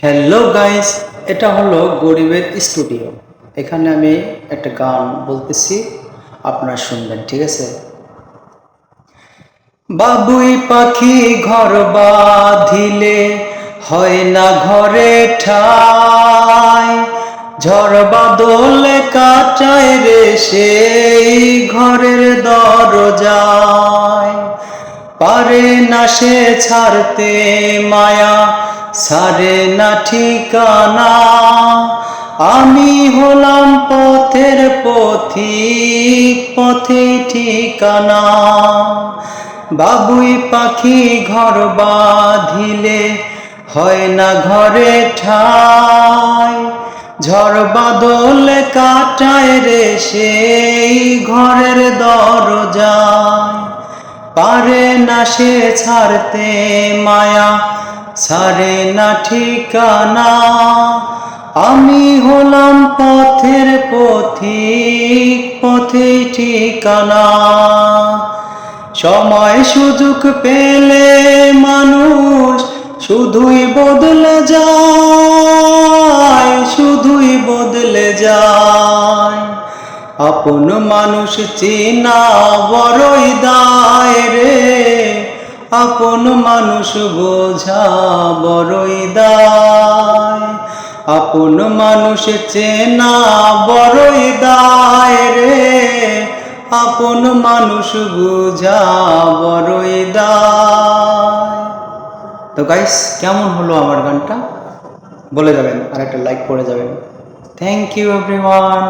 Hello guys, এটা হলো গরিবের স্টুডিও। এখানে আমি একটা গান বলতেছি, আপনারা শুনবেন, ঠিক আছে? বাবুই পাখি ঘর বাঁধিলে হয় না ঘরে ঠাই, ঝড় বাদলে কাটায় রে সেই ঘরের দরজায়। পারে না সে ছাড়তে মায়া, ছাড়ে না ঠিকানা। আমি হলাম পথের পথিক, পথে ঠিকানা। বাবুই পাখি ঘর বাঁধিলে হয় না ঘরে ঠাই, ঝড় বাদলে কাটায় রে সেই ঘরের দরজায়। পারে না সে ছাড়তে মায়া, ছাড়ে না ঠিকানা। আমি হলাম পথের পথিক, পথে ঠিকানা। সময় সুযোগ পেলে মানুষ শুধুই বদলে যায়, শুধুই বদলে যায়। আপন মানুষ চেনা বড়ই দায় রে, আপন মানুষ বোঝা বড়ই দায়। আপন মানুষ চেনা বড়ই দায় রে, আপন মানুষ বোঝা বড়ই দায়। তো গাইস, কেমন হলো আমার গানটা বলে যাবেন, আর একটা লাইক করে যাবেন। Thank you everyone.